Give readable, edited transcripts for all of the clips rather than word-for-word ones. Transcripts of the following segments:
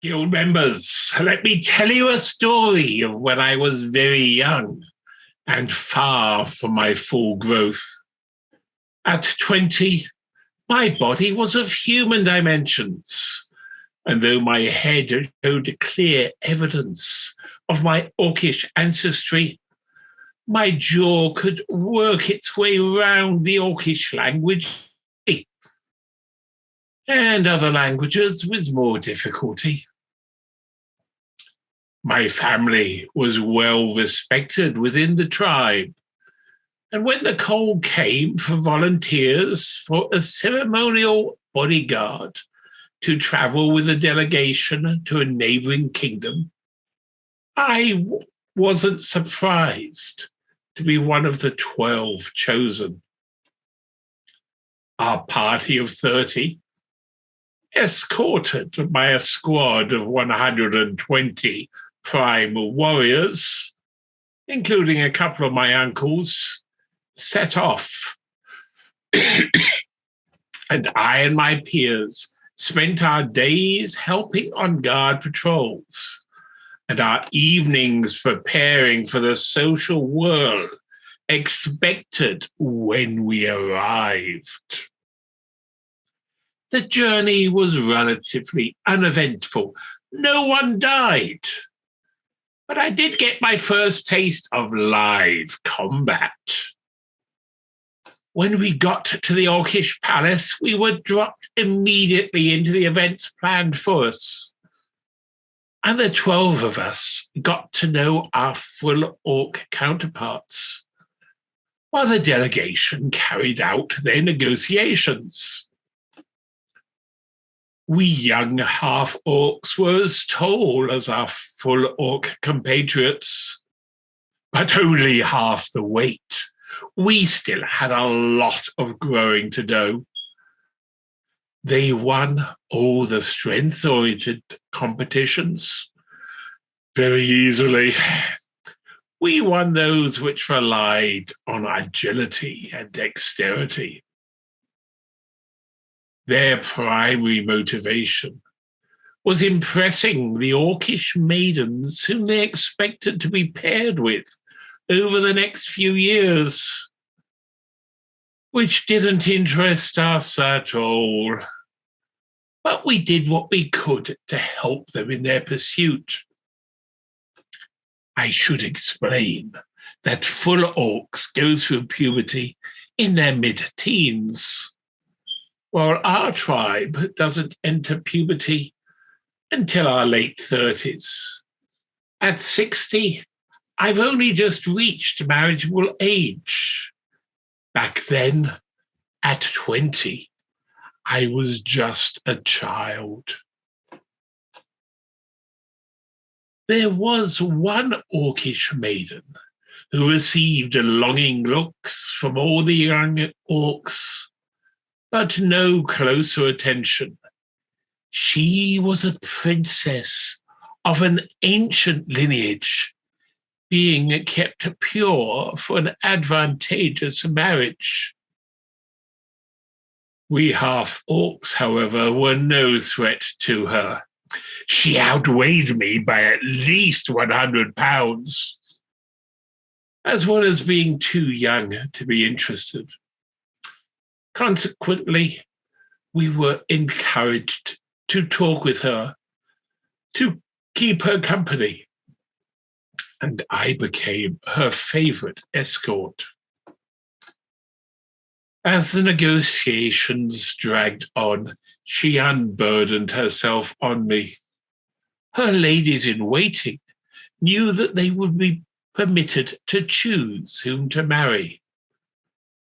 Guild members, let me tell you a story of when I was very young and far from my full growth. At 20, my body was of human dimensions, and though my head showed clear evidence of my Orcish ancestry, my jaw could work its way around the Orcish language and other languages with more difficulty. My family was well respected within the tribe, and when the call came for volunteers for a ceremonial bodyguard to travel with a delegation to a neighboring kingdom, I wasn't surprised to be one of the 12 chosen. Our party of 30, escorted by a squad of 120 prime warriors, including a couple of my uncles, set off. And I and my peers spent our days helping on guard patrols and our evenings preparing for the social world expected when we arrived. The journey was relatively uneventful. No one died. But I did get my first taste of live combat. When we got to the Orcish Palace, we were dropped immediately into the events planned for us. And the 12 of us got to know our full Orc counterparts, while the delegation carried out their negotiations. We young half-orcs were as tall as our full orc compatriots, but only half the weight. We still had a lot of growing to do. They won all the strength-oriented competitions very easily. We won those which relied on agility and dexterity. Their primary motivation was impressing the Orcish maidens whom they expected to be paired with over the next few years, which didn't interest us at all. But we did what we could to help them in their pursuit. I should explain that full orcs go through puberty in their mid-teens, while our tribe doesn't enter puberty until our late 30s. At 60, I've only just reached marriageable age. Back then, at 20, I was just a child. There was one Orcish maiden who received longing looks from all the young orcs, but no closer attention. She was a princess of an ancient lineage, being kept pure for an advantageous marriage. We half-orcs, however, were no threat to her. She outweighed me by at least 100 pounds, as well as being too young to be interested. Consequently, we were encouraged to talk with her, to keep her company, and I became her favorite escort. As the negotiations dragged on, she unburdened herself on me. Her ladies-in-waiting knew that they would be permitted to choose whom to marry.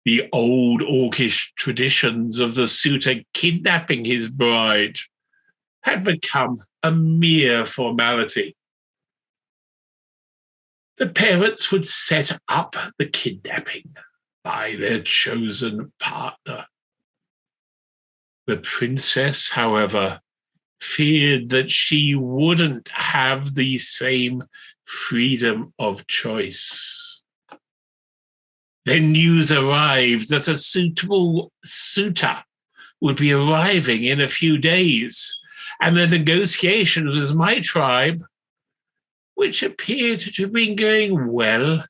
The old Orcish traditions of the suitor kidnapping his bride had become a mere formality. The parents would set up the kidnapping by their chosen partner. The princess, however, feared that she wouldn't have the same freedom of choice. Then news arrived that a suitable suitor would be arriving in a few days, and the negotiations with my tribe, which appeared to have been going well,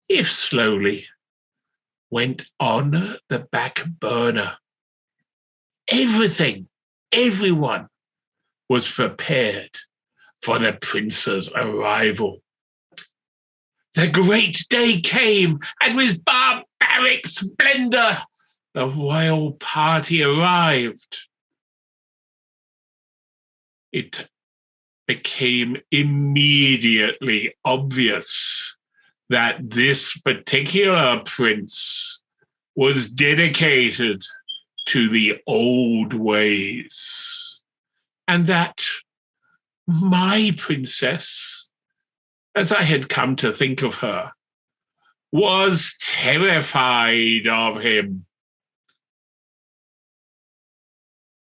if slowly, went on the back burner. Everyone was prepared for the prince's arrival. The great day came, and with barbaric splendor, the royal party arrived. It became immediately obvious that this particular prince was dedicated to the old ways, and that my princess, as I had come to think of her, was terrified of him.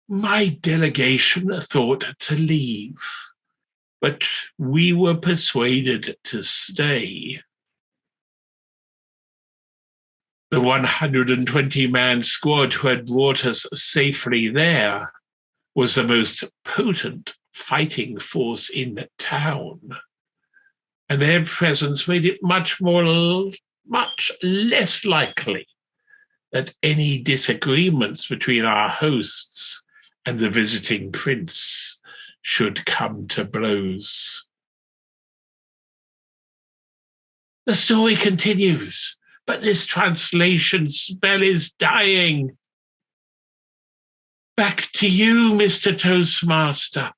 My delegation thought to leave, but we were persuaded to stay. The 120-man squad who had brought us safely there was the most potent fighting force in the town, and their presence made it much less likely that any disagreements between our hosts and the visiting prince should come to blows. The story continues, but this translation spell is dying. Back to you, Mr. Toastmaster.